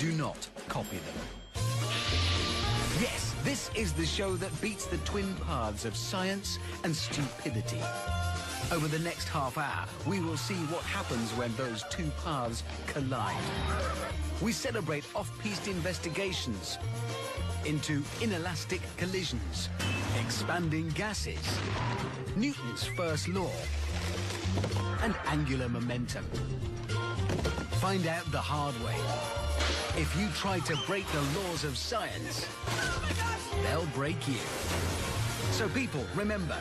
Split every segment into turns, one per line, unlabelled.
Do not copy them. Yes, this is the show that beats the twin paths of science and stupidity. Over the next half hour, we will see what happens when those two paths collide. We celebrate off-piste investigations into inelastic collisions, expanding gases, Newton's first law, and angular momentum. Find out the hard way. If you try to break the laws of science, they'll break you. So people, remember,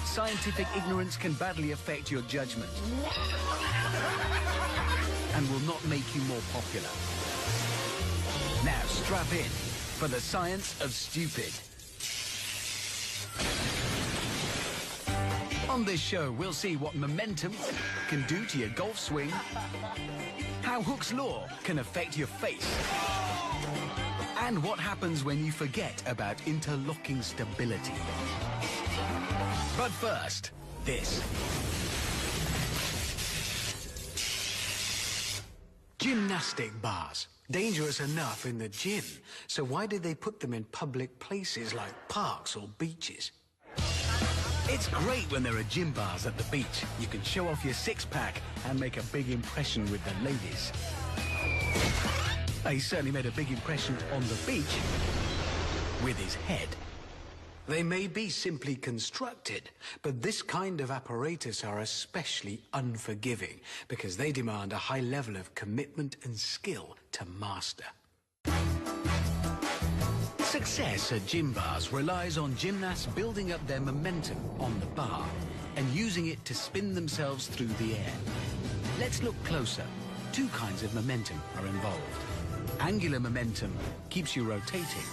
scientific ignorance can badly affect your judgment and will not make you more popular. Now strap in for the science of stupid. On this show, we'll see what momentum can do to your golf swing, how Hooke's law can affect your face, and what happens when you forget about interlocking stability. But first, this. Gymnastic bars. Dangerous enough in the gym, so why did they put them in public places like parks or beaches? It's great when there are gym bars at the beach. You can show off your six-pack and make a big impression with the ladies. He certainly made a big impression on the beach with his head. They may be simply constructed, but this kind of apparatus are especially unforgiving because they demand a high level of commitment and skill to master. Success at gym bars relies on gymnasts building up their momentum on the bar and using it to spin themselves through the air. Let's look closer. Two kinds of momentum are involved. Angular momentum keeps you rotating.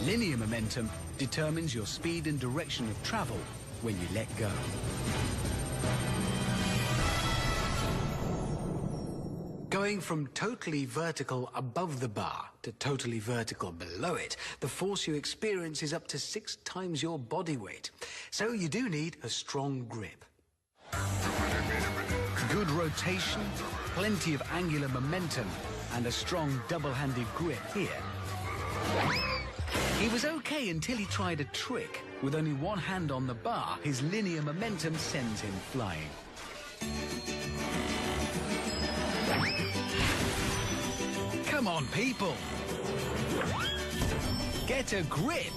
Linear momentum determines your speed and direction of travel when you let go. Going from totally vertical above the bar to totally vertical below it, the force you experience is up to 6 times your body weight. So you do need a strong grip. Good rotation, plenty of angular momentum, and a strong double-handed grip here. He was okay until he tried a trick. With only one hand on the bar, his linear momentum sends him flying. Come on, people! Get a grip!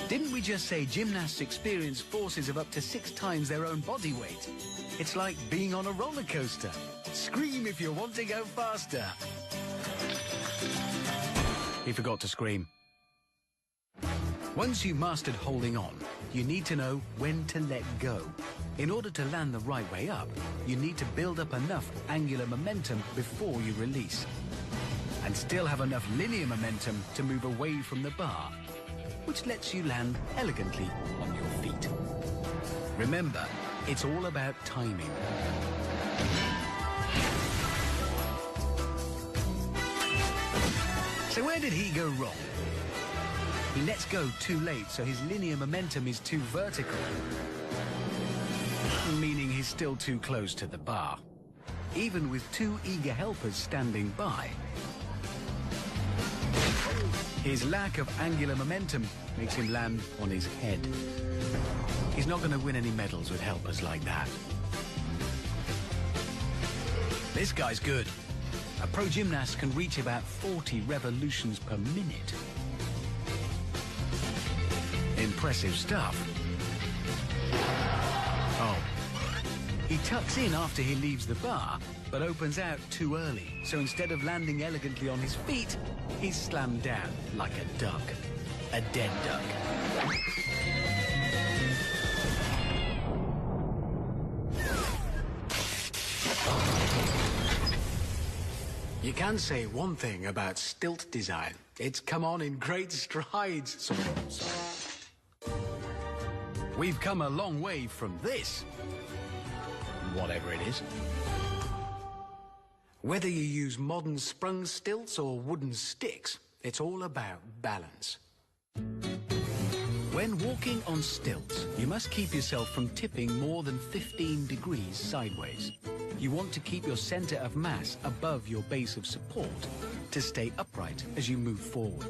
Didn't we just say gymnasts experience forces of up to 6 times their own body weight? It's like being on a roller coaster. Scream if you want to go faster. He forgot to scream. Once you've mastered holding on, you need to know when to let go. In order to land the right way up, you need to build up enough angular momentum before you release, and still have enough linear momentum to move away from the bar, which lets you land elegantly on your feet. Remember, it's all about timing. So where did he go wrong? He lets go too late, so his linear momentum is too vertical, meaning he's still too close to the bar, even with 2 eager helpers standing by. His lack of angular momentum makes him land on his head. He's not going to win any medals with helpers like that. This guy's good. A pro gymnast can reach about 40 revolutions per minute. Impressive stuff. Oh. He tucks in after he leaves the bar, but opens out too early. So instead of landing elegantly on his feet, he's slammed down like a duck. A dead duck. You can say one thing about stilt design. It's come on in great strides. We've come a long way from this. Whatever it is. Whether you use modern sprung stilts or wooden sticks, it's all about balance. When walking on stilts, you must keep yourself from tipping more than 15 degrees sideways. You want to keep your center of mass above your base of support to stay upright as you move forward.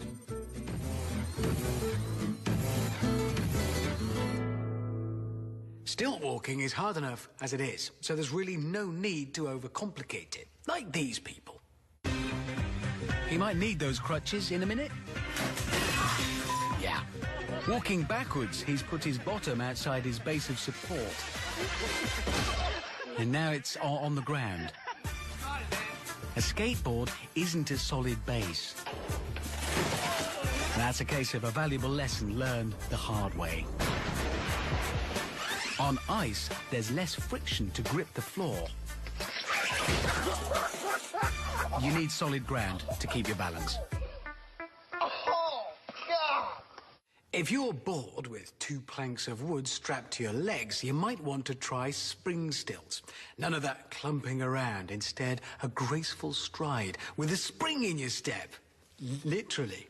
Stilt walking is hard enough as it is, so there's really no need to overcomplicate it, like these people. He might need those crutches in a minute. Yeah. Walking backwards, he's put his bottom outside his base of support. And now it's on the ground. A skateboard isn't a solid base. That's a case of a valuable lesson learned the hard way. On ice, there's less friction to grip the floor. You need solid ground to keep your balance.
Oh, God!
If you're bored with 2 planks of wood strapped to your legs, you might want to try spring stilts. None of that clumping around. Instead, a graceful stride with a spring in your step. Literally.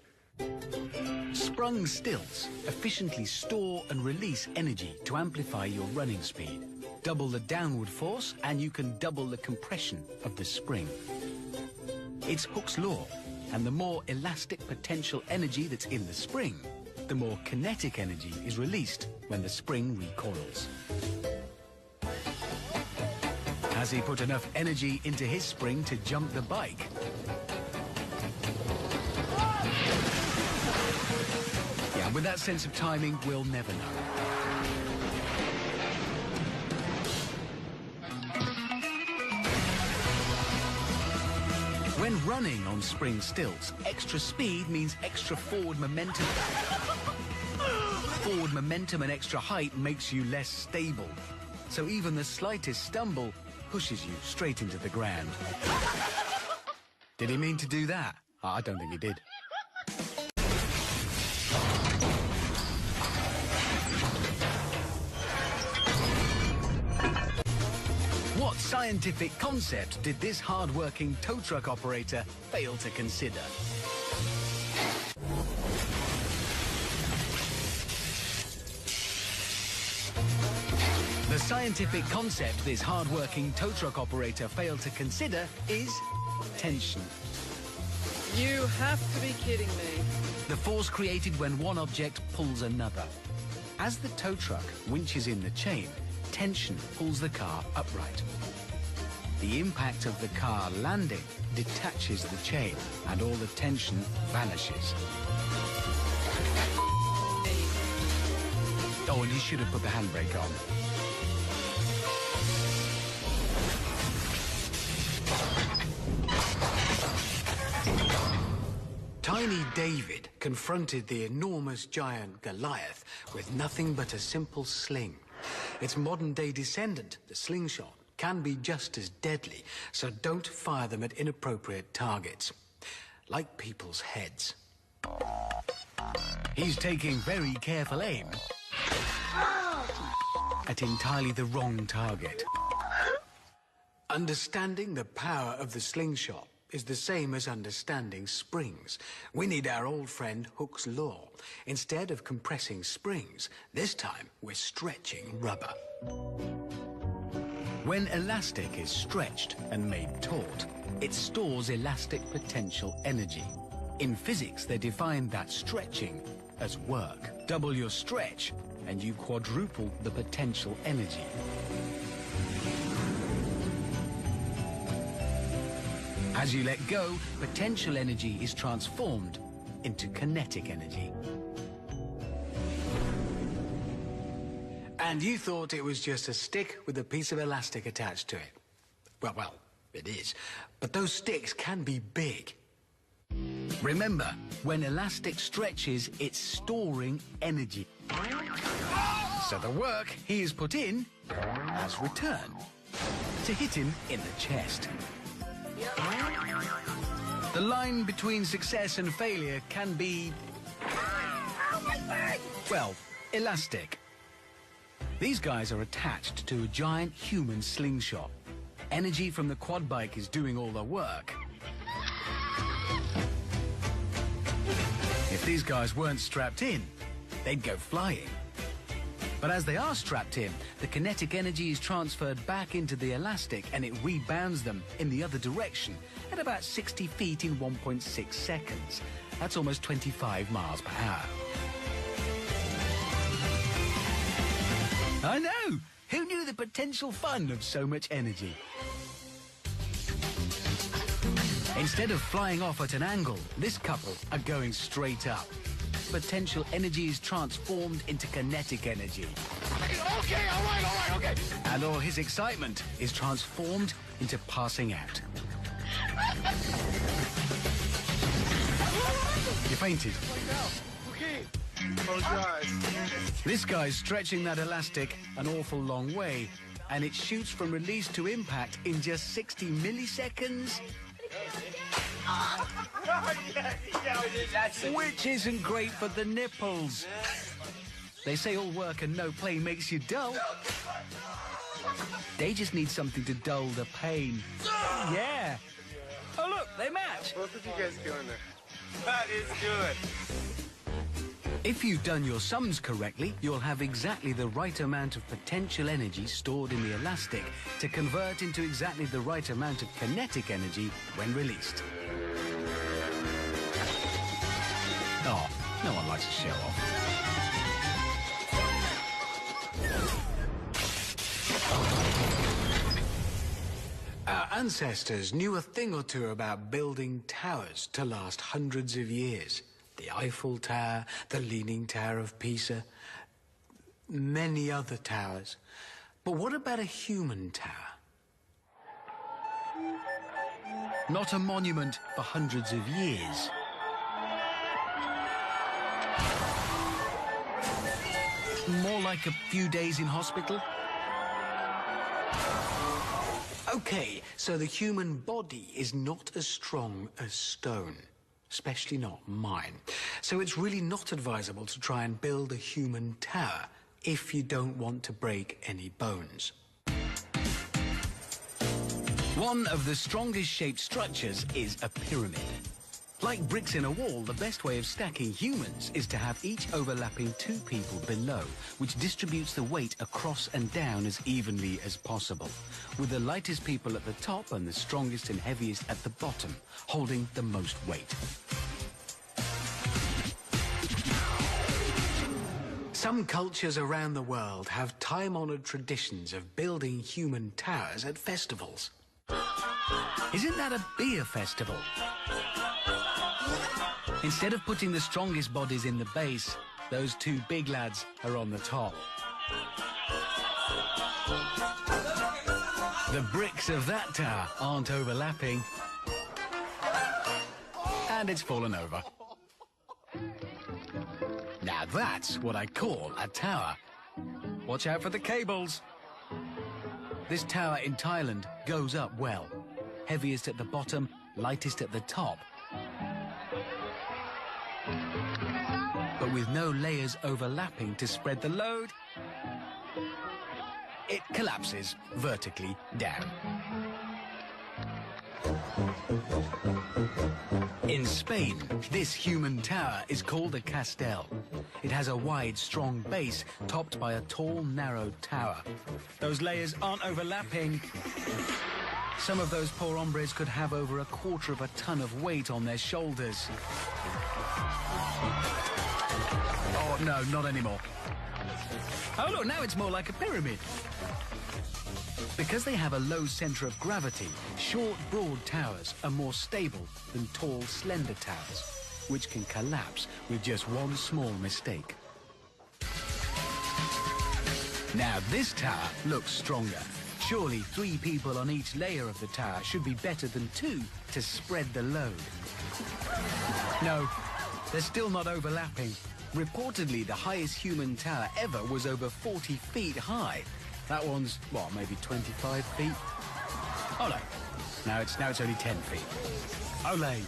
Sprung stilts efficiently store and release energy to amplify your running speed. Double the downward force and you can double the compression of the spring. It's Hooke's law, and the more elastic potential energy that's in the spring, the more kinetic energy is released when the spring recoils. Has he put enough energy into his spring to jump the bike? Yeah, with that sense of timing, we'll never know. When running on spring stilts, extra speed means extra forward momentum. Forward momentum and extra height makes you less stable. So even the slightest stumble pushes you straight into the ground. Did he mean to do that? I don't think he did. What scientific concept did this hard-working tow truck operator fail to consider? The scientific concept this hard-working tow truck operator failed to consider is tension.
You have to be kidding me.
The force created when one object pulls another. As the tow truck winches in the chain, tension pulls the car upright. The impact of the car landing detaches the chain, and all the tension vanishes. Oh, and he should have put the handbrake on. Tiny David confronted the enormous giant Goliath with nothing but a simple sling. Its modern-day descendant, the slingshot, can be just as deadly, so don't fire them at inappropriate targets, like people's heads. He's taking very careful aim at entirely the wrong target. Understanding the power of the slingshot is the same as understanding springs. We need our old friend Hooke's law. Instead of compressing springs, this time we're stretching rubber. When elastic is stretched and made taut, it stores elastic potential energy. In physics, they define that stretching as work. Double your stretch, and you quadruple the potential energy. As you let go, potential energy is transformed into kinetic energy. And you thought it was just a stick with a piece of elastic attached to it. Well, it is. But those sticks can be big. Remember, when elastic stretches, it's storing energy. So the work he has put in has returned to hit him in the chest. The line between success and failure can be, well, elastic. These guys are attached to a giant human slingshot. Energy from the quad bike is doing all the work. If these guys weren't strapped in, they'd go flying. But as they are strapped in, the kinetic energy is transferred back into the elastic and it rebounds them in the other direction at about 60 feet in 1.6 seconds. That's almost 25 miles per hour. I know! Who knew the potential fun of so much energy? Instead of flying off at an angle, this couple are going straight up. Potential energy is transformed into kinetic energy.
Okay, all right, okay.
And all his excitement is transformed into passing out. You fainted.
Okay. Close your eyes.
This guy's stretching that elastic an awful long way, and it shoots from release to impact in just 60 milliseconds. Which isn't great for the nipples. They say all work and no play makes you dull. They just need something to dull the pain. Yeah. Oh, look, they match.
Both of you guys going there. That is good.
If you've done your sums correctly, you'll have exactly the right amount of potential energy stored in the elastic to convert into exactly the right amount of kinetic energy when released. Oh, no one likes to show off. Our ancestors knew a thing or two about building towers to last hundreds of years. The Eiffel Tower, the Leaning Tower of Pisa, many other towers. But what about a human tower? Not a monument for hundreds of years. More like a few days in hospital? Okay, so the human body is not as strong as stone. Especially not mine. So it's really not advisable to try and build a human tower if you don't want to break any bones. One of the strongest shaped structures is a pyramid. Like bricks in a wall, the best way of stacking humans is to have each overlapping two people below, which distributes the weight across and down as evenly as possible, with the lightest people at the top and the strongest and heaviest at the bottom, holding the most weight. Some cultures around the world have time-honored traditions of building human towers at festivals. Isn't that a beer festival? Instead of putting the strongest bodies in the base, those two big lads are on the top. The bricks of that tower aren't overlapping. And it's fallen over. Now that's what I call a tower. Watch out for the cables. This tower in Thailand goes up well. Heaviest at the bottom, lightest at the top. But with no layers overlapping to spread the load, it collapses vertically down. In Spain, this human tower is called a castel. It has a wide, strong base topped by a tall, narrow tower. Those layers aren't overlapping. Some of those poor hombres could have over a quarter of a ton of weight on their shoulders. Oh, no, not anymore. Oh, look, now it's more like a pyramid. Because they have a low centre of gravity, short, broad towers are more stable than tall, slender towers, which can collapse with just one small mistake. Now, this tower looks stronger. Surely 3 people on each layer of the tower should be better than 2 to spread the load. No, they're still not overlapping. Reportedly, the highest human tower ever was over 40 feet high. That one's, what, maybe 25 feet? Oh, no. Now it's only 10 feet. Olé.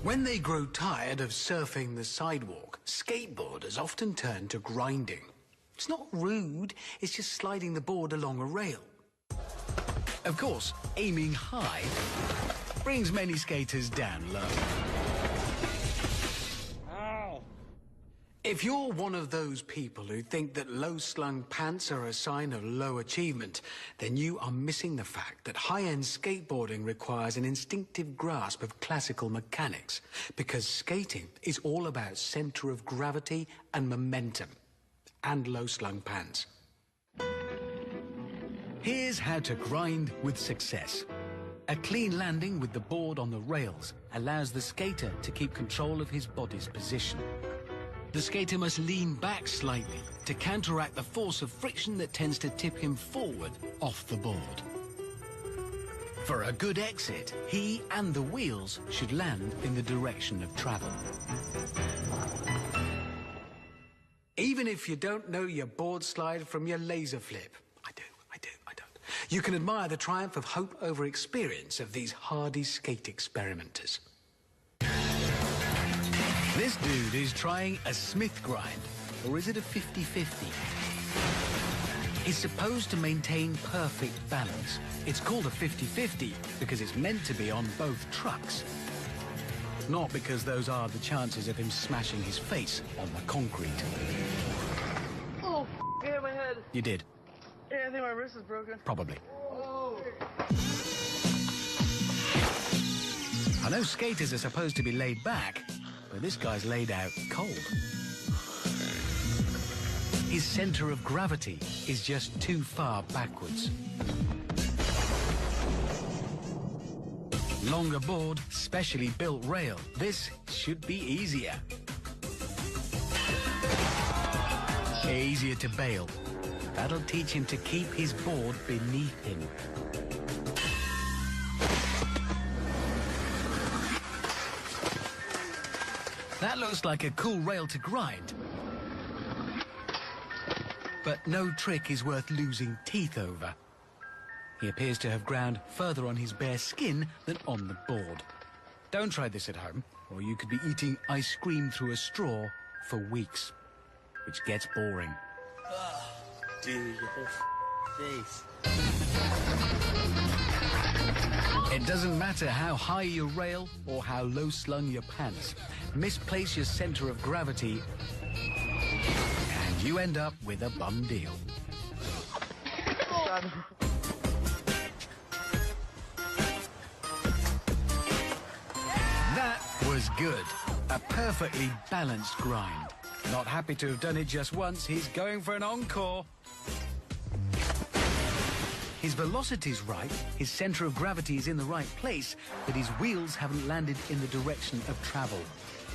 When they grow tired of surfing the sidewalk, skateboarders often turn to grinding. It's not rude, it's just sliding the board along a rail. Of course, aiming high brings many skaters down low.
Ow.
If you're one of those people who think that low-slung pants are a sign of low achievement, then you are missing the fact that high-end skateboarding requires an instinctive grasp of classical mechanics, because skating is all about center of gravity and momentum, and low-slung pants. Here's how to grind with success. A clean landing with the board on the rails allows the skater to keep control of his body's position. The skater must lean back slightly to counteract the force of friction that tends to tip him forward off the board. For a good exit, he and the wheels should land in the direction of travel. Even if you don't know your board slide from your laser flip, I don't. You can admire the triumph of hope over experience of these hardy skate experimenters. This dude is trying a Smith grind, or is it a 50-50? He's supposed to maintain perfect balance. It's called a 50-50 because it's meant to be on both trucks. Not because those are the chances of him smashing his face on the concrete.
Oh, I hit my head.
You did?
Yeah, I think my wrist is broken.
Probably.
Oh.
I know skaters are supposed to be laid back, but this guy's laid out cold. His center of gravity is just too far backwards. Longer board, specially built rail. This should be easier. Easier to bail. That'll teach him to keep his board beneath him. That looks like a cool rail to grind. But no trick is worth losing teeth over. He appears to have ground further on his bare skin than on the board. Don't try this at home, or you could be eating ice cream through a straw for weeks, which gets boring.
Dude, your whole face.
It doesn't matter how high your rail or how low slung your pants. Misplace your center of gravity and you end up with a bum deal. That was good. A perfectly balanced grind. Not happy to have done it just once, he's going for an encore. His velocity's right, his center of gravity is in the right place, but his wheels haven't landed in the direction of travel.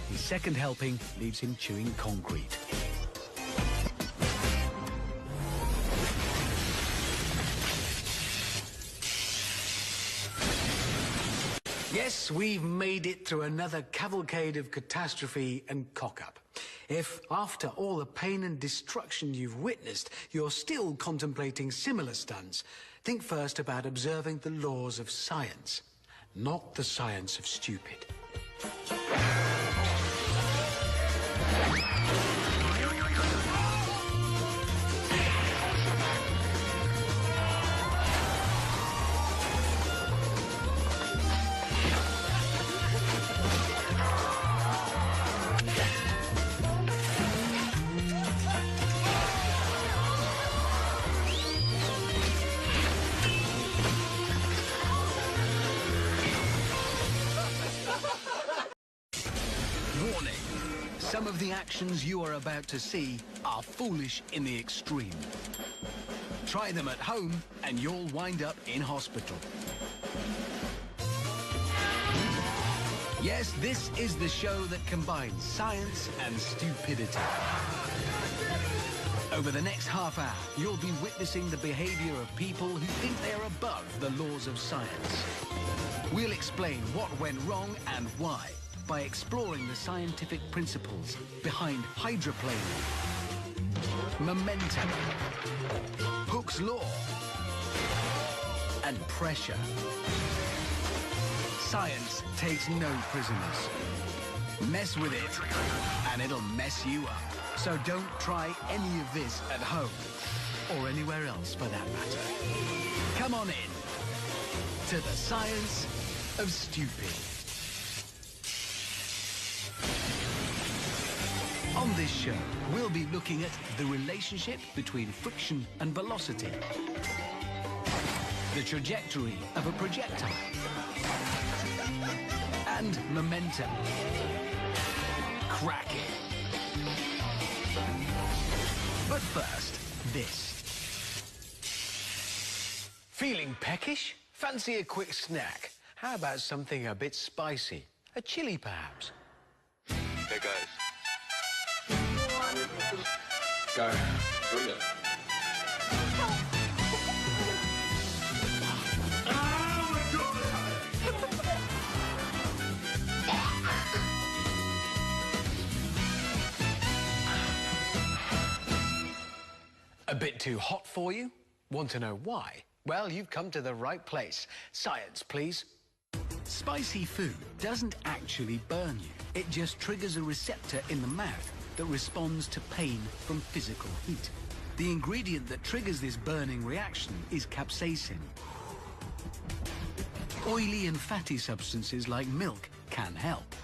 His second helping leaves him chewing concrete. Yes, we've made it through another cavalcade of catastrophe and cock-up. If, after all the pain and destruction you've witnessed, you're still contemplating similar stunts, think first about observing the laws of science, not the science of stupid. Warning. Some of the actions you are about to see are foolish in the extreme. Try them at home and you'll wind up in hospital. Yes, this is the show that combines science and stupidity. Over the next half hour, you'll be witnessing the behavior of people who think they are above the laws of science. We'll explain what went wrong and why by exploring the scientific principles behind hydroplaning, momentum, Hooke's law, and pressure. Science takes no prisoners. Mess with it, and it'll mess you up. So don't try any of this at home, or anywhere else for that matter. Come on in to the Science of stupid. On this show, we'll be looking at the relationship between friction and velocity, the trajectory of a projectile, and momentum. Crack it. But first, this. Feeling peckish? Fancy a quick snack? How about something a bit spicy? A chili, perhaps?
Here goes. Go. Brilliant.
A bit too hot for you? Want to know why? Well, you've come to the right place. Science, please. Spicy food doesn't actually burn you. It just triggers a receptor in the mouth that responds to pain from physical heat. The ingredient that triggers this burning reaction is capsaicin. Oily and fatty substances like milk can help,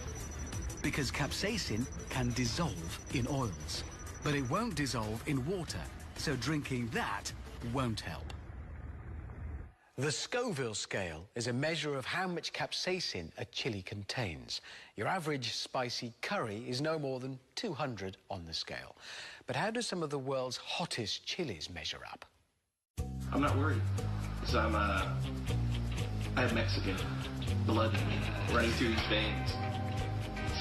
because capsaicin can dissolve in oils. But it won't dissolve in water, so drinking that won't help. The Scoville scale is a measure of how much capsaicin a chili contains. Your average spicy curry is no more than 200 on the scale. But how do some of the world's hottest chilies measure up?
I'm not worried, because I have Mexican blood running through these veins.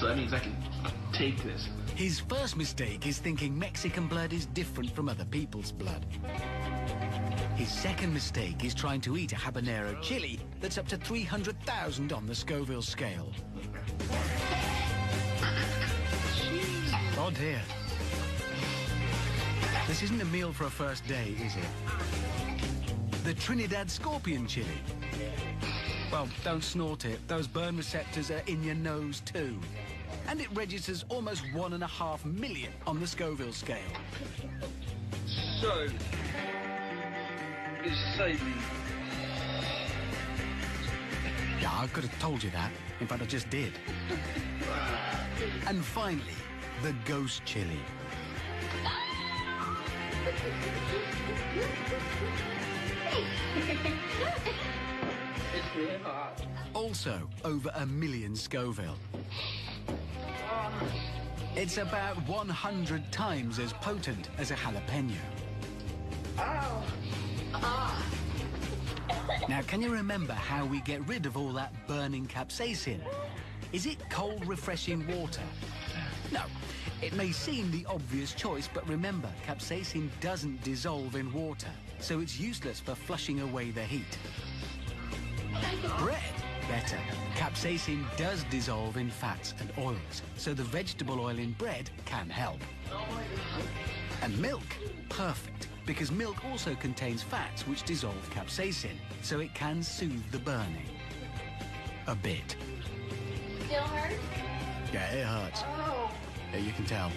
So that means I can take this.
His first mistake is thinking Mexican blood is different from other people's blood. His second mistake is trying to eat a habanero chili that's up to 300,000 on the Scoville scale. Oh dear. This isn't a meal for a first day, is it? The Trinidad scorpion chili. Well, don't snort it. Those burn receptors are in your nose too. And it registers almost 1.5 million on the Scoville scale.
So, it's savory.
Yeah, I could have told you that. In fact, I just did. And finally, the ghost chili.
It's really hot.
Also, over 1 million Scoville. It's about 100 times as potent as a jalapeno.
Ow!
Now, can you remember how we get rid of all that burning capsaicin? Is it cold, refreshing water? No. It may seem the obvious choice, but remember, capsaicin doesn't dissolve in water, so it's useless for flushing away the heat. Bread? Better. Capsaicin does dissolve in fats and oils, so the vegetable oil in bread can help. And milk? Perfect, because milk also contains fats which dissolve capsaicin, so it can soothe the burning. A bit.
Still hurt?
Yeah, it hurts.
Oh!
Yeah, you can tell.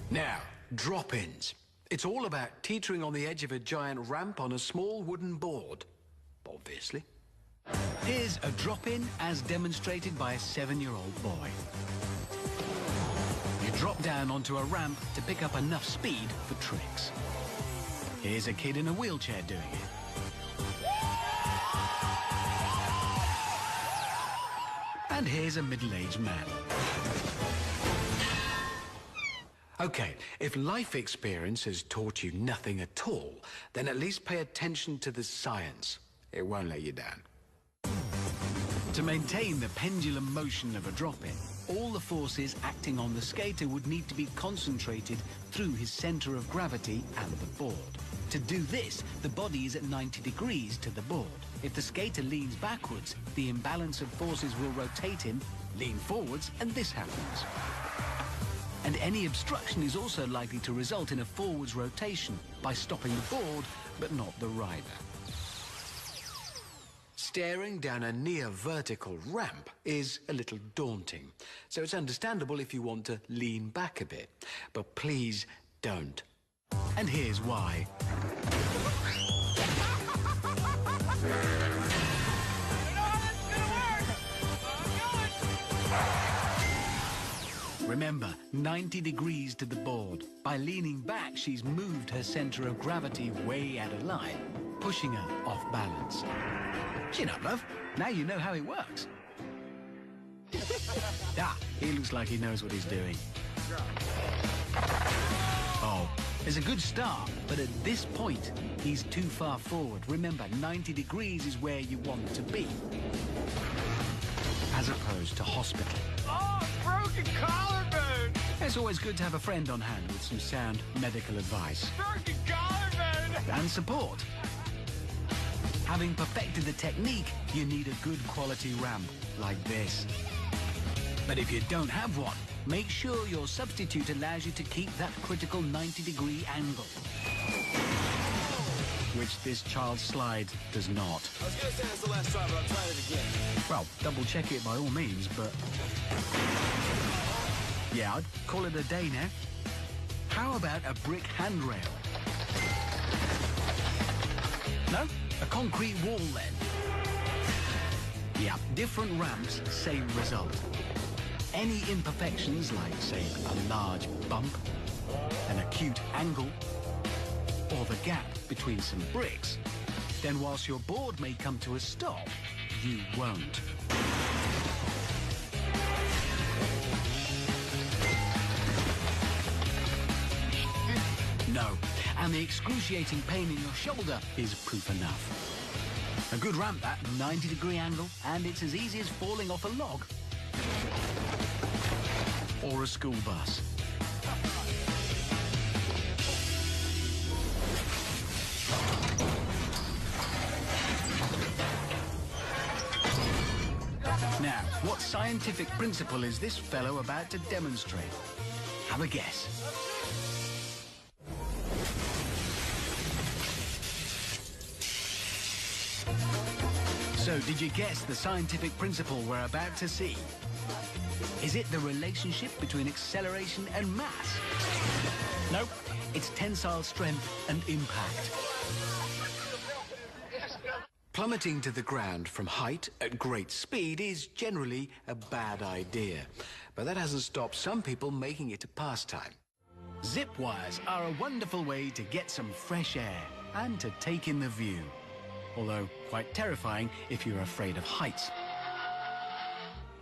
Now, drop-ins. It's all about teetering on the edge of a giant ramp on a small wooden board, obviously. Here's a drop-in as demonstrated by a 7-year-old boy. You drop down onto a ramp to pick up enough speed for tricks. Here's a kid in a wheelchair doing it. And here's a middle-aged man. Okay, if life experience has taught you nothing at all, then at least pay attention to the science. It won't let you down. To maintain the pendulum motion of a drop-in, all the forces acting on the skater would need to be concentrated through his center of gravity and the board. To do this, the body is at 90 degrees to the board. If the skater leans backwards, the imbalance of forces will rotate him, lean forwards, and this happens. And any obstruction is also likely to result in a forwards rotation by stopping the board, but not the rider. Staring down a near-vertical ramp is a little daunting, so it's understandable if you want to lean back a bit. But please don't. And here's why. Remember, 90 degrees to the board. By leaning back, she's moved her center of gravity way out of line, pushing her off balance. Chin up, love. Now you know how it works. Ah, he looks like he knows what he's doing. Oh, it's a good start, but at this point, he's too far forward. Remember, 90 degrees is where you want to be, as opposed to hospital.
Oh, broken collarbone!
It's always good to have a friend on hand with some sound medical advice.
Broken collarbone!
And support. Having perfected the technique, you need a good quality ramp like this. But if you don't have one, make sure your substitute allows you to keep that critical 90-degree angle, which this child's slide does not.
I was gonna say that's the last try, but I'll try it again.
Well, double check it by all means, but yeah, I'd call it a day now. How about a brick handrail? No? A concrete wall then? Yeah, different ramps, same result. Any imperfections, like, say, a large bump, an acute angle, or the gap between some bricks, then whilst your board may come to a stop, you won't. No, and the excruciating pain in your shoulder is proof enough. A good ramp, that 90-degree angle, and it's as easy as falling off a log. Or a school bus. Now, what scientific principle is this fellow about to demonstrate? Have a guess. So, did you guess the scientific principle we're about to see? Is it the relationship between acceleration and mass? Nope, it's tensile strength and impact. Plummeting to the ground from height at great speed is generally a bad idea, but that hasn't stopped some people making it a pastime. Zip wires are a wonderful way to get some fresh air and to take in the view, although quite terrifying if you're afraid of heights.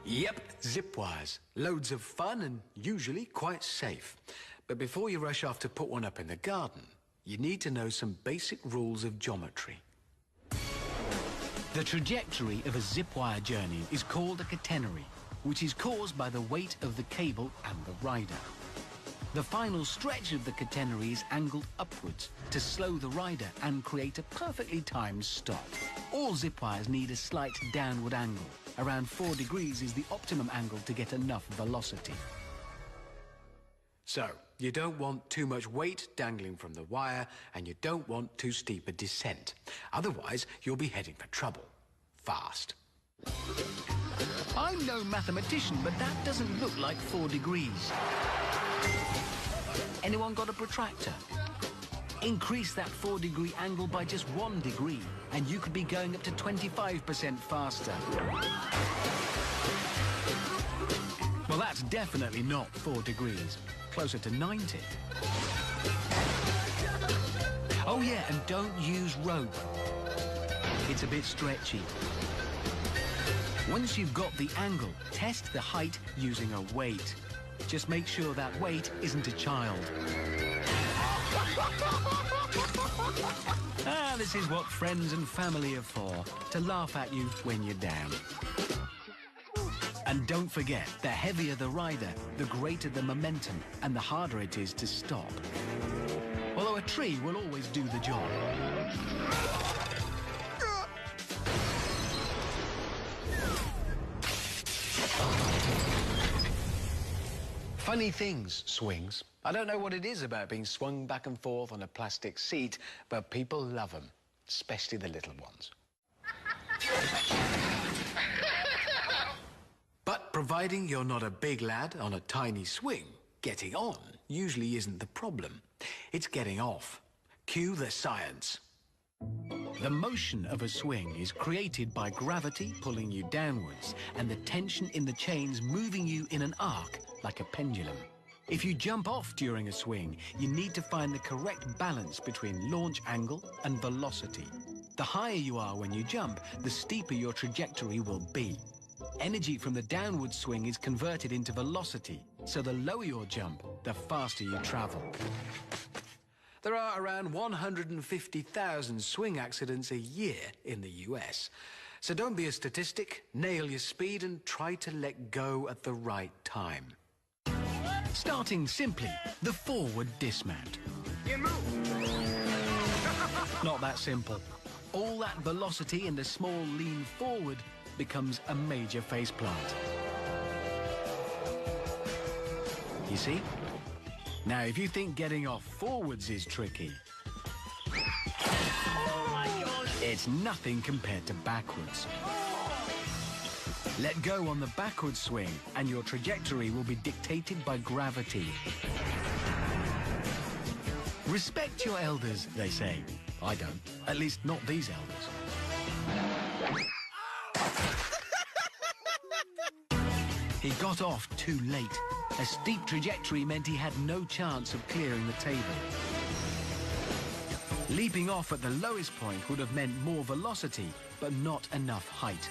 Yep, zip wires. Loads of fun and usually quite safe. But before you rush off to put one up in the garden, you need to know some basic rules of geometry. The trajectory of a zip wire journey is called a catenary, which is caused by the weight of the cable and the rider. The final stretch of the catenary is angled upwards to slow the rider and create a perfectly timed stop. All zip wires need a slight downward angle. Around 4 degrees is the optimum angle to get enough velocity. So, you don't want too much weight dangling from the wire, and you don't want too steep a descent. Otherwise, you'll be heading for trouble. Fast. I'm no mathematician, but that doesn't look like 4 degrees. Anyone got a protractor? Increase that 4-degree angle by just 1 degree, and you could be going up to 25% faster. Well, that's definitely not 4 degrees. Closer to 90. Oh yeah, and don't use rope. It's a bit stretchy. Once you've got the angle, test the height using a weight. Just make sure that weight isn't a child. This is what friends and family are for, to laugh at you when you're down. And don't forget, the heavier the rider, the greater the momentum, and the harder it is to stop. Although a tree will always do the job. Funny things, swings. I don't know what it is about being swung back and forth on a plastic seat, but people love them, especially the little ones. But providing you're not a big lad on a tiny swing, getting on usually isn't the problem. It's getting off. Cue the science. The motion of a swing is created by gravity pulling you downwards and the tension in the chains moving you in an arc like a pendulum. If you jump off during a swing, you need to find the correct balance between launch angle and velocity. The higher you are when you jump, the steeper your trajectory will be. Energy from the downward swing is converted into velocity, so the lower your jump, the faster you travel. There are around 150,000 swing accidents a year in the US. So don't be a statistic, nail your speed and try to let go at the right time. Starting simply, the forward dismount. Not that simple. All that velocity and a small lean forward becomes a major faceplant. You see? Now, if you think getting off forwards is tricky, it's nothing compared to backwards. Let go on the backward swing, and your trajectory will be dictated by gravity. Respect your elders, they say. I don't. At least not these elders. He got off too late. A steep trajectory meant he had no chance of clearing the table. Leaping off at the lowest point would have meant more velocity, but not enough height.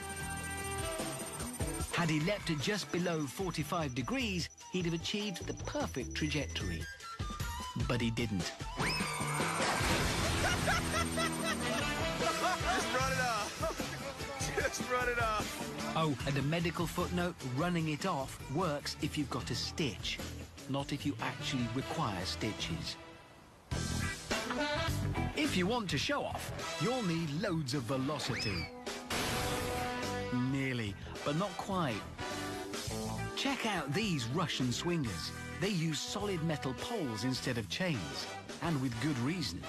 Had he leapt at just below 45 degrees, he'd have achieved the perfect trajectory. But he didn't.
Just run it off. Just run it off.
Oh, and a medical footnote, running it off works if you've got a stitch, not if you actually require stitches. If you want to show off, you'll need loads of velocity. Nearly, but not quite. Check out these Russian swingers. They use solid metal poles instead of chains, and with good reason.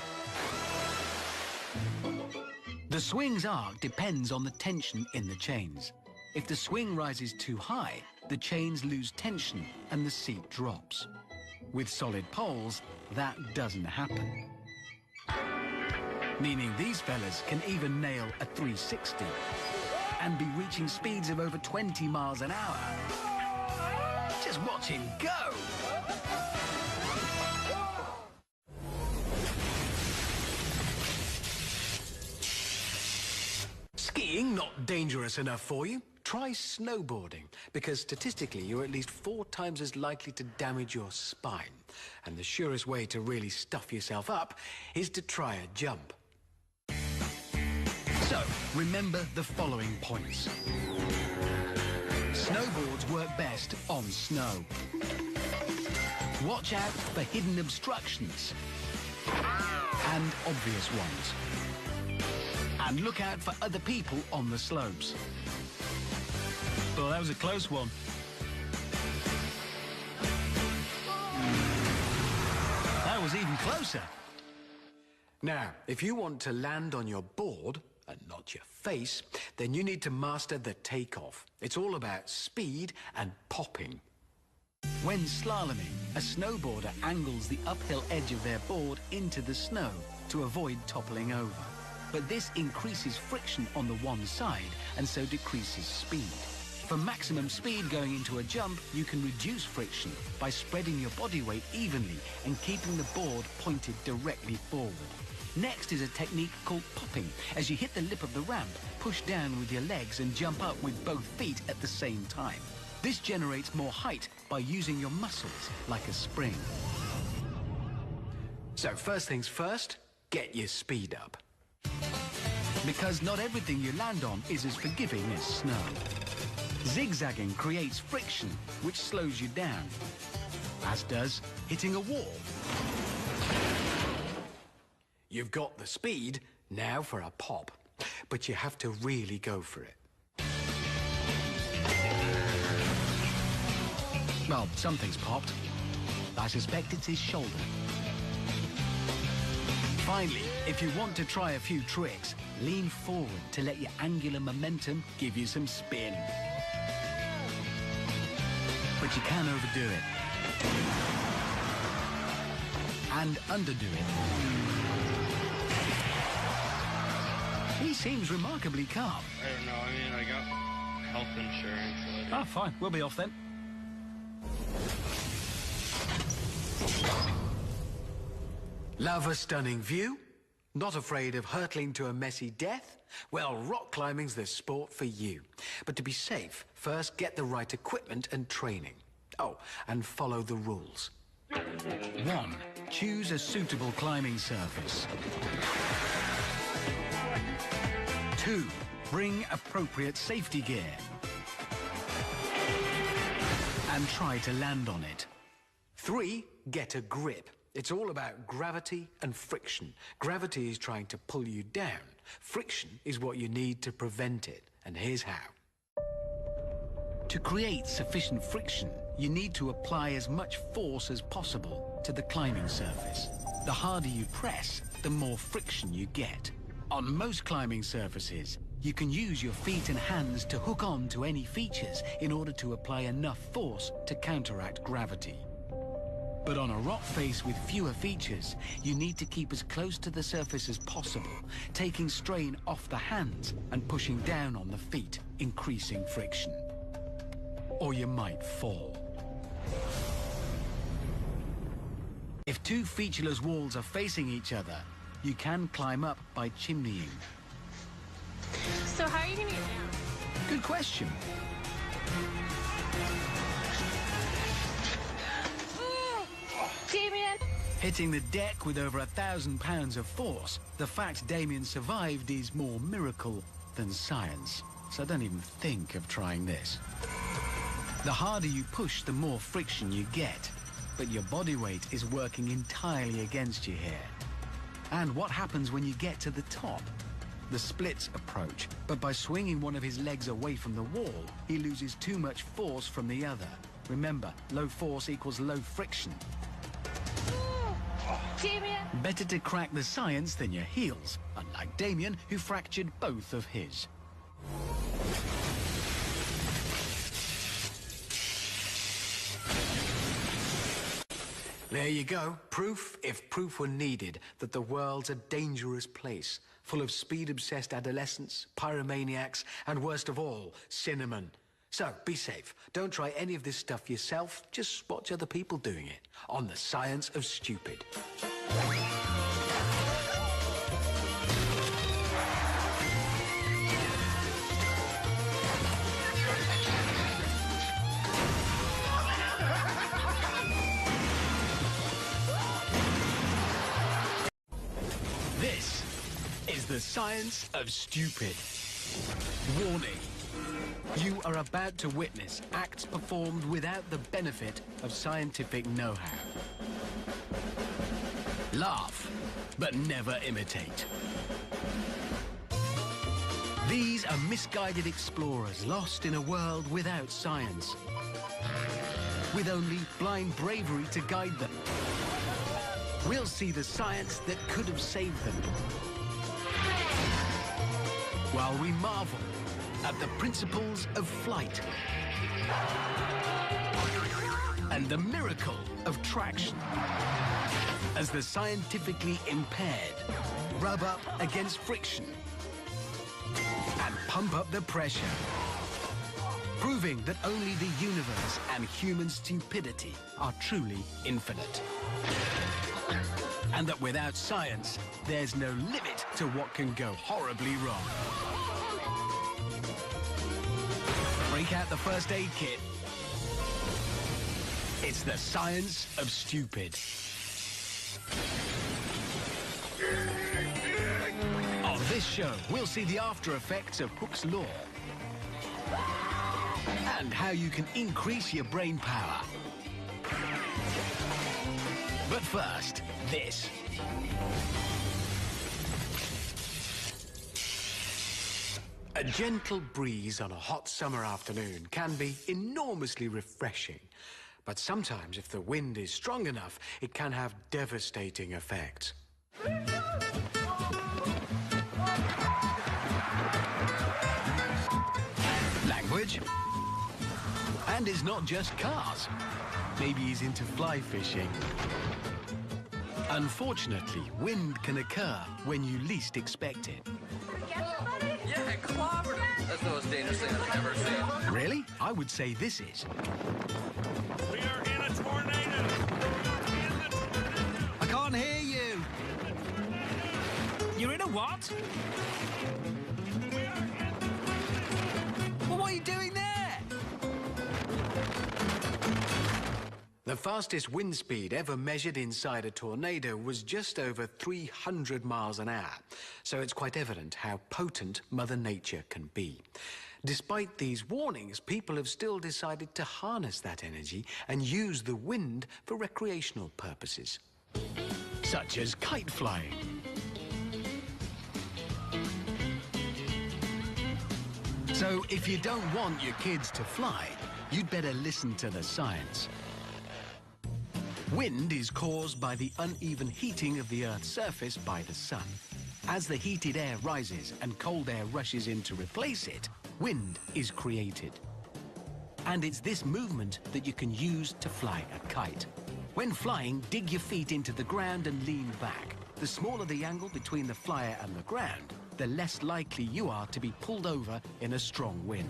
The swing's arc depends on the tension in the chains. If the swing rises too high, the chains lose tension and the seat drops. With solid poles, that doesn't happen. Meaning these fellas can even nail a 360 and be reaching speeds of over 20 miles an hour. Just watch him go! Skiing not dangerous enough for you? Try snowboarding, because statistically you're at least 4 times as likely to damage your spine. And the surest way to really stuff yourself up is to try a jump. So, remember the following points. Snowboards work best on snow. Watch out for hidden obstructions and obvious ones. And look out for other people on the slopes. Well, that was a close one. That was even closer. Now, if you want to land on your board, and not your face, then you need to master the takeoff. It's all about speed and popping. When slaloming, a snowboarder angles the uphill edge of their board into the snow to avoid toppling over. But this increases friction on the one side and so decreases speed. For maximum speed going into a jump, you can reduce friction by spreading your body weight evenly and keeping the board pointed directly forward. Next is a technique called popping. As you hit the lip of the ramp, push down with your legs and jump up with both feet at the same time. This generates more height by using your muscles like a spring. So first things first, get your speed up. Because not everything you land on is as forgiving as snow. Zigzagging creates friction, which slows you down, as does hitting a wall. You've got the speed, now for a pop, but you have to really go for it. Well, something's popped. I suspect it's his shoulder. Finally, if you want to try a few tricks, lean forward to let your angular momentum give you some spin. But you can't overdo it. and underdo it. He seems remarkably calm.
I don't know. I mean, I got health insurance.
Ah, fine. We'll be off then. Love a stunning view? Not afraid of hurtling to a messy death? Well, rock climbing's the sport for you. But to be safe, first get the right equipment and training. Oh, and follow the rules. 1. Choose a suitable climbing surface. 2. Bring appropriate safety gear. And try to land on it. 3. Get a grip. It's all about gravity and friction. Gravity is trying to pull you down. Friction is what you need to prevent it. And here's how. To create sufficient friction, you need to apply as much force as possible to the climbing surface. The harder you press, the more friction you get. On most climbing surfaces, you can use your feet and hands to hook on to any features in order to apply enough force to counteract gravity. But on a rock face with fewer features, you need to keep as close to the surface as possible, taking strain off the hands and pushing down on the feet, increasing friction. Or you might fall. If two featureless walls are facing each other, you can climb up by chimneying.
So how are you going to get down?
Good question.
Damien!
Hitting the deck with over 1,000 pounds of force, the fact Damien survived is more miracle than science. So don't even think of trying this. The harder you push, the more friction you get. But your body weight is working entirely against you here. And what happens when you get to the top? The splits approach, but by swinging one of his legs away from the wall, he loses too much force from the other. Remember, low force equals low friction.
Damien!
Better to crack the science than your heels, unlike Damien, who fractured both of his. There you go. Proof, if proof were needed, that the world's a dangerous place, full of speed-obsessed adolescents, pyromaniacs, and worst of all, cinnamon. So, be safe. Don't try any of this stuff yourself. Just watch other people doing it on The Science of Stupid. This is The Science of Stupid. Warning. You are about to witness acts performed without the benefit of scientific know-how. Laugh, but never imitate. These are misguided explorers lost in a world without science, with only blind bravery to guide them. We'll see the science that could have saved them, while we marvel at the principles of flight and the miracle of traction as the scientifically impaired rub up against friction and pump up the pressure, proving that only the universe and human stupidity are truly infinite, and that without science there's no limit to what can go horribly wrong. Break out the first aid kit. It's The Science of Stupid. On this show, we'll see the after effects of Hooke's Law and how you can increase your brain power. But first, this. A gentle breeze on a hot summer afternoon can be enormously refreshing. But sometimes, if the wind is strong enough, it can have devastating effects. Language? And it's not just cars. Maybe he's into fly fishing. Unfortunately, wind can occur when you least expect it.
Yeah, clobber. That's the most dangerous thing I've ever seen.
Really? I would say this is.
We are in a tornado.
I can't hear you. You're in a what? Well, what are you doing there? The fastest wind speed ever measured inside a tornado was just over 300 miles an hour, so it's quite evident how potent Mother Nature can be. Despite these warnings, people have still decided to harness that energy and use the wind for recreational purposes, such as kite flying. So if you don't want your kids to fly, you'd better listen to the science. Wind is caused by the uneven heating of the Earth's surface by the sun. As the heated air rises and cold air rushes in to replace it, wind is created. And it's this movement that you can use to fly a kite. When flying, dig your feet into the ground and lean back. The smaller the angle between the flyer and the ground, the less likely you are to be pulled over in a strong wind.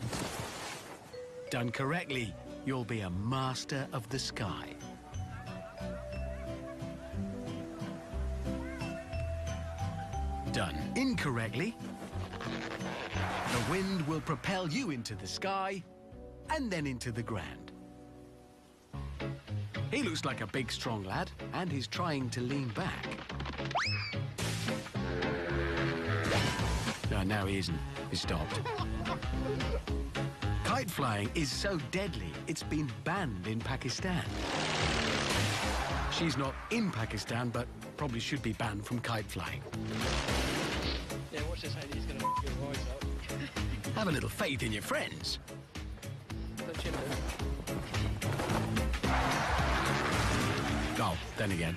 Done correctly, you'll be a master of the sky. Done incorrectly, the wind will propel you into the sky and then into the ground. He looks like a big, strong lad, and he's trying to lean back. No, now he isn't. He stopped. Kite flying is so deadly, it's been banned in Pakistan. She's not in Pakistan, but probably should be banned from kite flying.
Yeah, watch this, Heidi. He's going to your voice up.
Have a little faith in your friends.
Don't you know?
Oh, then again.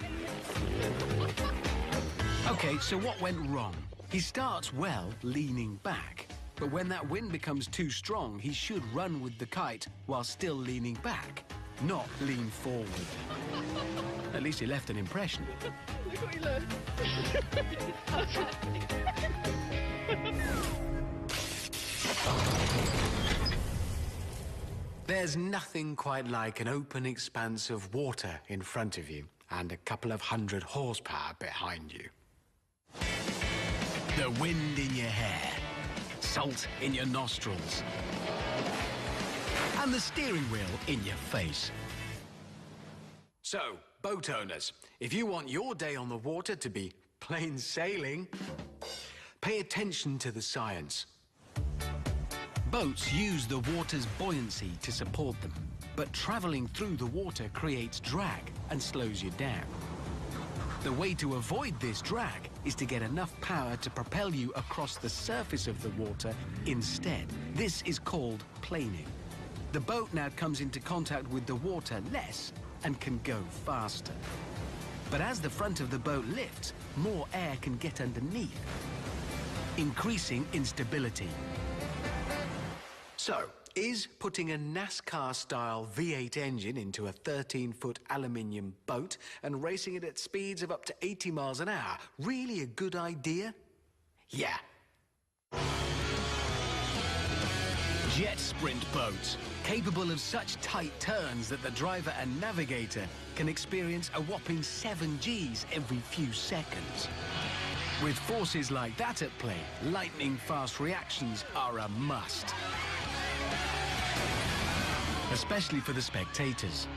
Okay, so what went wrong? He starts well, leaning back. But when that wind becomes too strong, he should run with the kite while still leaning back, not lean forward. At least he left an impression.
Look what he learned.
There's nothing quite like an open expanse of water in front of you and a couple of 100 horsepower behind you. The wind in your hair, salt in your nostrils, and the steering wheel in your face. So, boat owners, if you want your day on the water to be plain sailing, pay attention to the science. Boats use the water's buoyancy to support them, but traveling through the water creates drag and slows you down. The way to avoid this drag is to get enough power to propel you across the surface of the water instead. This is called planing. The boat now comes into contact with the water less and can go faster. But as the front of the boat lifts, more air can get underneath, increasing instability. So, is putting a NASCAR-style V8 engine into a 13-foot aluminium boat and racing it at speeds of up to 80 miles an hour really a good idea? Yeah. Jet sprint boats, capable of such tight turns that the driver and navigator can experience a whopping 7 Gs every few seconds. With forces like that at play, lightning-fast reactions are a must. Especially for the spectators.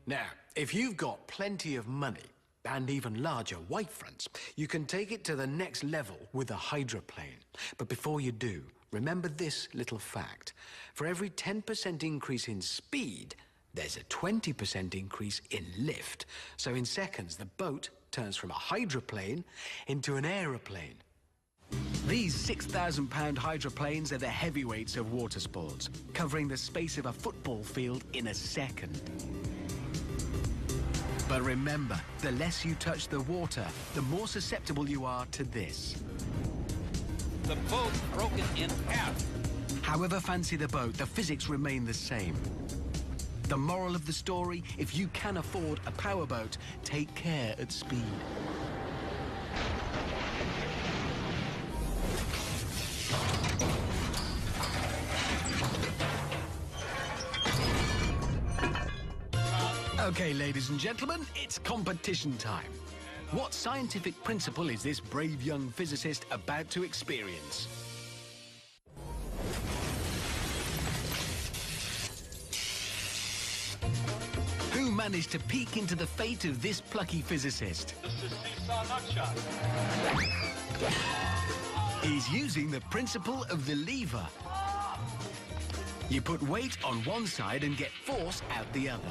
Now, if you've got plenty of money and even larger white fronts, you can take it to the next level with a hydroplane. But before you do, remember this little fact. For every 10% increase in speed, there's a 20% increase in lift. So in seconds, the boat turns from a hydroplane into an aeroplane. These 6,000-pound hydroplanes are the heavyweights of water sports, covering the space of a football field in a second. But remember, the less you touch the water, the more susceptible you are to this.
The boat's broken in half.
However fancy the boat, the physics remain the same. The moral of the story, if you can afford a powerboat, take care at speed. Okay, ladies and gentlemen, it's competition time. What scientific principle is this brave young physicist about to experience? Who managed to peek into the fate of this plucky physicist?
This is Seesaw Nutshot.
He's using the principle of the lever. You put weight on one side and get force out the other.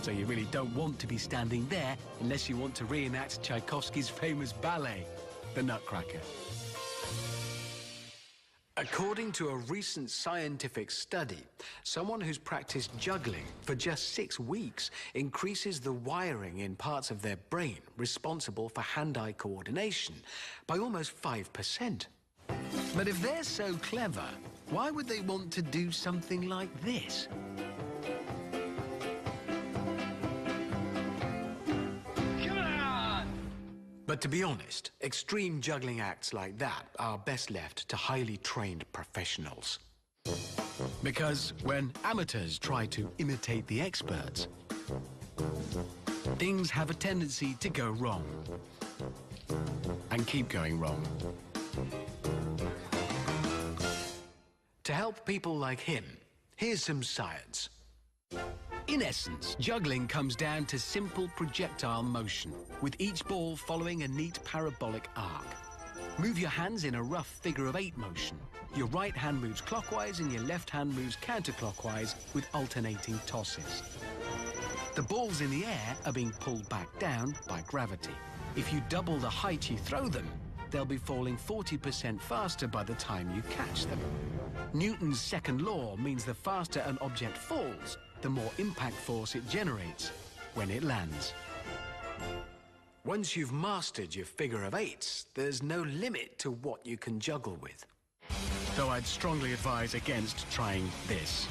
So you really don't want to be standing there unless you want to reenact Tchaikovsky's famous ballet, The Nutcracker. According to a recent scientific study, someone who's practiced juggling for just 6 weeks increases the wiring in parts of their brain responsible for hand-eye coordination by almost 5%. But if they're so clever, why would they want to do something like this? But to be honest, extreme juggling acts like that are best left to highly trained professionals. Because when amateurs try to imitate the experts, things have a tendency to go wrong. And keep going wrong. To help people like him, here's some science. In essence, juggling comes down to simple projectile motion, with each ball following a neat parabolic arc. Move your hands in a rough figure-of-8 motion. Your right hand moves clockwise and your left hand moves counterclockwise with alternating tosses. The balls in the air are being pulled back down by gravity. If you double the height you throw them, they'll be falling 40% faster by the time you catch them. Newton's second law means the faster an object falls, the more impact force it generates when it lands. Once you've mastered your figure-of-8s, there's no limit to what you can juggle with. Though I'd strongly advise against trying this.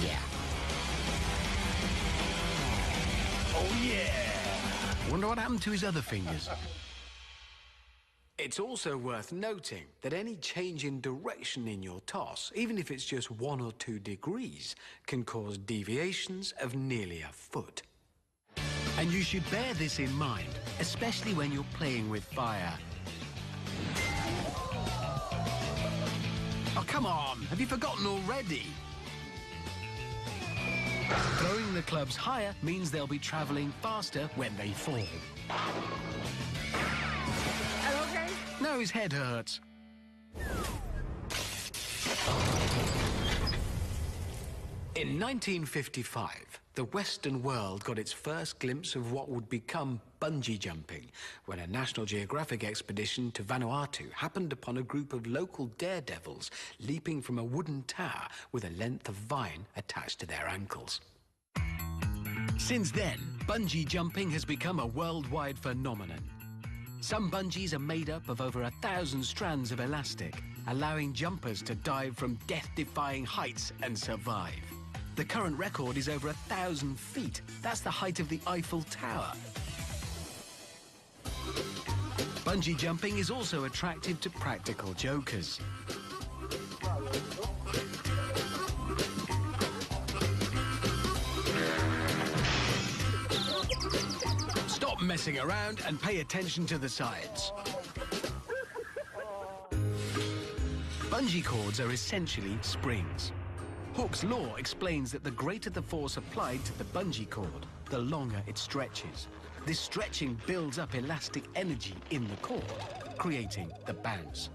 Yeah. Oh yeah! Wonder what happened to his other fingers. It's also worth noting that any change in direction in your toss, even if it's just 1 or 2 degrees, can cause deviations of nearly a foot. And you should bear this in mind, especially when you're playing with fire. Oh, come on! Have you forgotten already? Throwing the clubs higher means they'll be traveling faster when they fall. No, his head hurts. In 1955, the Western world got its first glimpse of what would become bungee jumping when a National Geographic expedition to Vanuatu happened upon a group of local daredevils leaping from a wooden tower with a length of vine attached to their ankles. Since then, bungee jumping has become a worldwide phenomenon. Some bungees are made up of over 1,000 strands of elastic, allowing jumpers to dive from death-defying heights and survive. The current record is over 1,000 feet. That's the height of the Eiffel Tower. Bungee jumping is also attractive to practical jokers. Stop messing around and pay attention to the signs. Bungee cords are essentially springs. Hooke's law explains that the greater the force applied to the bungee cord, the longer it stretches. This stretching builds up elastic energy in the cord, creating the bounce.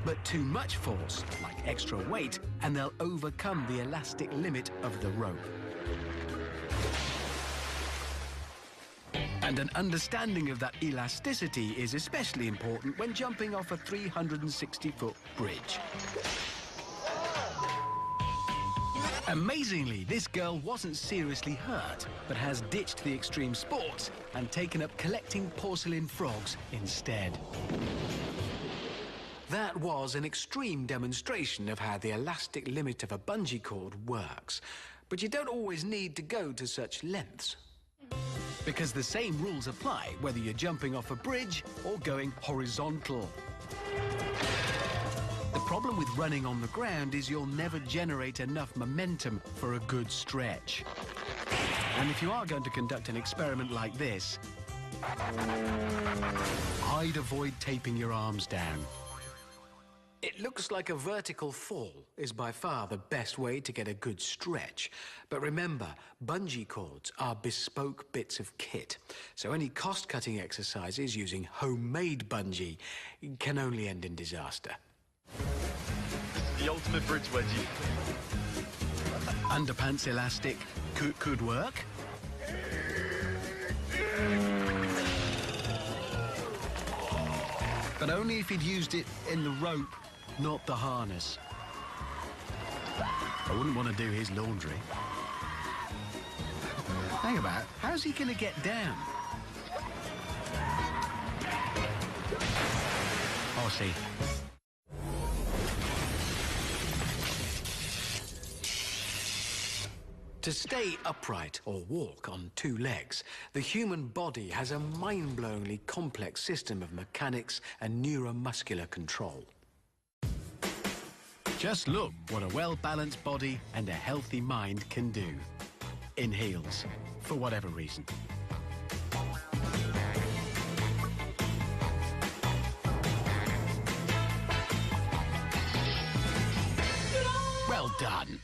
But too much force, like extra weight, and they'll overcome the elastic limit of the rope. And an understanding of that elasticity is especially important when jumping off a 360-foot bridge. Amazingly, this girl wasn't seriously hurt, but has ditched the extreme sports and taken up collecting porcelain frogs instead. That was an extreme demonstration of how the elastic limit of a bungee cord works. But you don't always need to go to such lengths. Because the same rules apply whether you're jumping off a bridge or going horizontal. The problem with running on the ground is you'll never generate enough momentum for a good stretch. And if you are going to conduct an experiment like this, I'd avoid taping your arms down. It looks like a vertical fall is by far the best way to get a good stretch. But remember, bungee cords are bespoke bits of kit. So any cost-cutting exercises using homemade bungee can only end in disaster.
The ultimate bridge wedgie.
Underpants elastic could work. But only if he'd used it in the rope, not the harness. I wouldn't want to do his laundry. Hang about, how's he going to get down? Oh, see. To stay upright or walk on two legs, the human body has a mind-blowingly complex system of mechanics and neuromuscular control. Just look what a well-balanced body and a healthy mind can do. In heels, for whatever reason. Well done.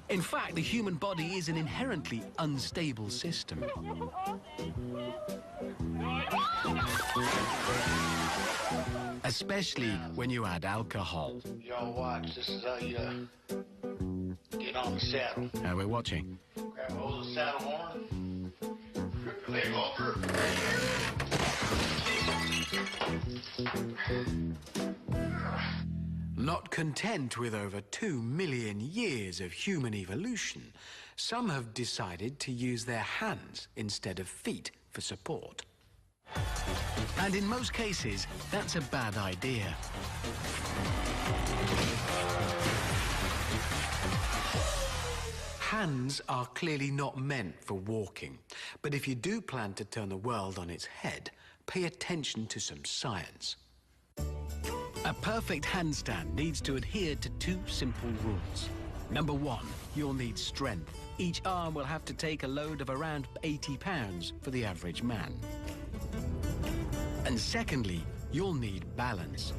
In fact, the human body is an inherently unstable system. Especially when you add alcohol.
Y'all watch, this is how you get on the saddle.
We're watching.
Grab hold of the saddle horn, grip your leg over.
Not content with over 2 million years of human evolution, some have decided to use their hands instead of feet for support. And in most cases, that's a bad idea. Hands are clearly not meant for walking, but if you do plan to turn the world on its head, pay attention to some science. A perfect handstand needs to adhere to 2 simple rules. Number 1, you'll need strength. Each arm will have to take a load of around 80 pounds for the average man. And secondly, you'll need balance.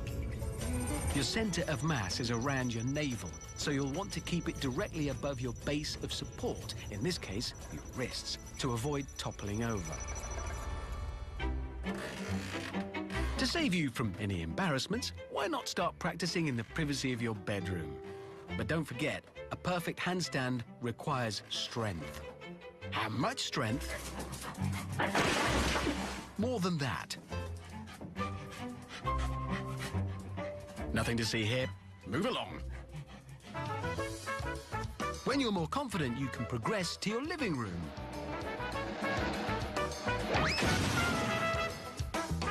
Your center of mass is around your navel, so you'll want to keep it directly above your base of support, in this case, your wrists, to avoid toppling over. To save you from any embarrassments, why not start practicing in the privacy of your bedroom? But don't forget, a perfect handstand requires strength. How much strength? More than that. Nothing to see here. Move along. When you're more confident, you can progress to your living room.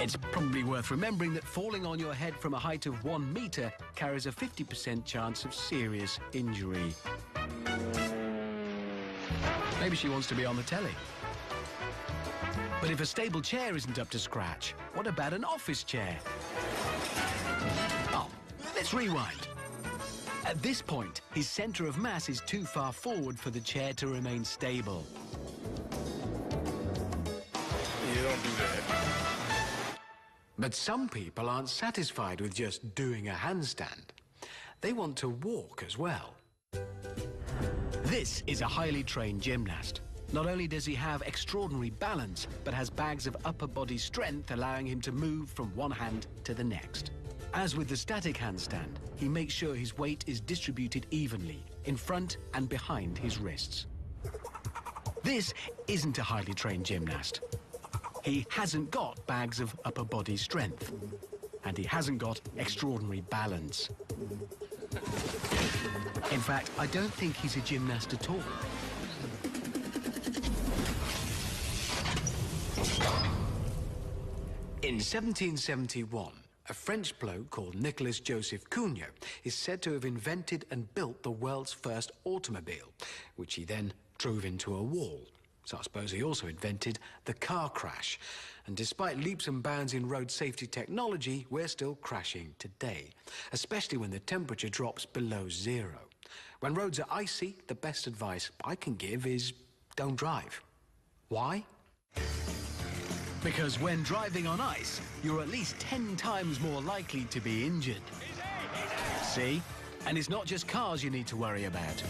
It's probably worth remembering that falling on your head from a height of 1 meter carries a 50% chance of serious injury. Maybe she wants to be on the telly. But if a stable chair isn't up to scratch, what about an office chair? Oh, let's rewind. At this point, his center of mass is too far forward for the chair to remain stable.
You don't do that.
But some people aren't satisfied with just doing a handstand. They want to walk as well. This is a highly trained gymnast. Not only does he have extraordinary balance, but has bags of upper body strength allowing him to move from one hand to the next. As with the static handstand, he makes sure his weight is distributed evenly, in front and behind his wrists. This isn't a highly trained gymnast. He hasn't got bags of upper body strength, and he hasn't got extraordinary balance. In fact, I don't think he's a gymnast at all. In 1771, A French bloke called Nicolas Joseph Cugnot is said to have invented and built the world's first automobile, which he then drove into a wall. So I suppose he also invented the car crash. And despite leaps and bounds in road safety technology, we're still crashing today, especially when the temperature drops below zero. When roads are icy, the best advice I can give is don't drive. Why? Because when driving on ice, you're at least 10 times more likely to be injured. See? And it's not just cars you need to worry about.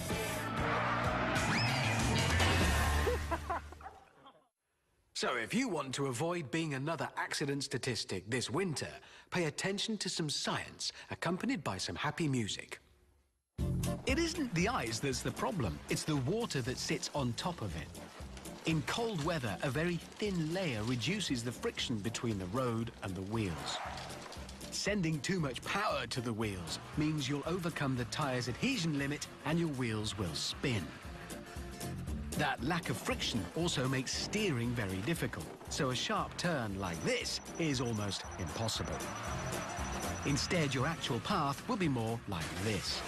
So if you want to avoid being another accident statistic this winter, pay attention to some science accompanied by some happy music. It isn't the ice that's the problem, it's the water that sits on top of it. In cold weather, a very thin layer reduces the friction between the road and the wheels. Sending too much power to the wheels means you'll overcome the tyre's adhesion limit and your wheels will spin. That lack of friction also makes steering very difficult, so a sharp turn like this is almost impossible. Instead, your actual path will be more like this.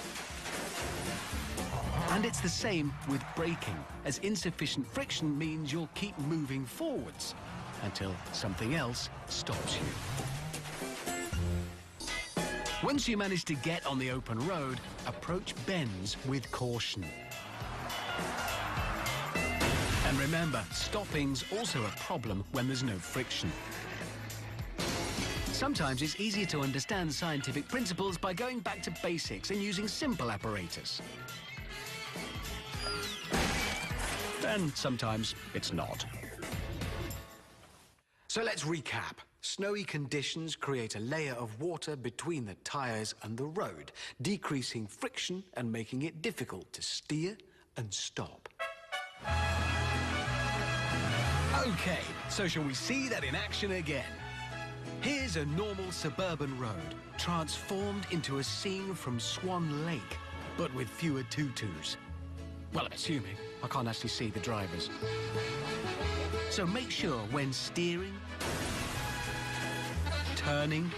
And it's the same with braking, as insufficient friction means you'll keep moving forwards until something else stops you. Once you manage to get on the open road, approach bends with caution. And remember, stopping's also a problem when there's no friction. Sometimes it's easier to understand scientific principles by going back to basics and using simple apparatus. And sometimes it's not. So let's recap. Snowy conditions create a layer of water between the tyres and the road, decreasing friction and making it difficult to steer and stop. Okay, so shall we see that in action again? Here's a normal suburban road, transformed into a scene from Swan Lake, but with fewer tutus. Well, I'm assuming. I can't actually see the drivers. So make sure when steering, turning,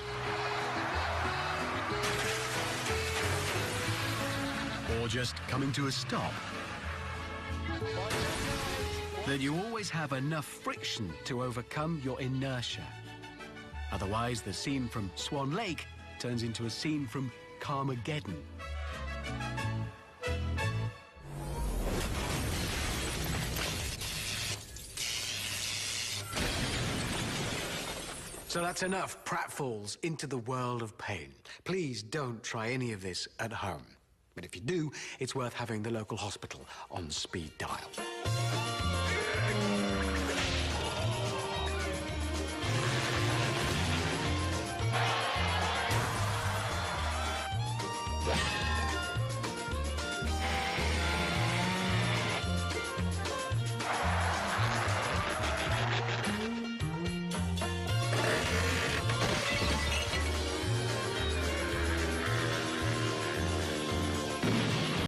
or just coming to a stop, that you always have enough friction to overcome your inertia. Otherwise, the scene from Swan Lake turns into a scene from Carmageddon. So that's enough pratfalls into the world of pain. Please don't try any of this at home. But if you do, it's worth having the local hospital on speed dial.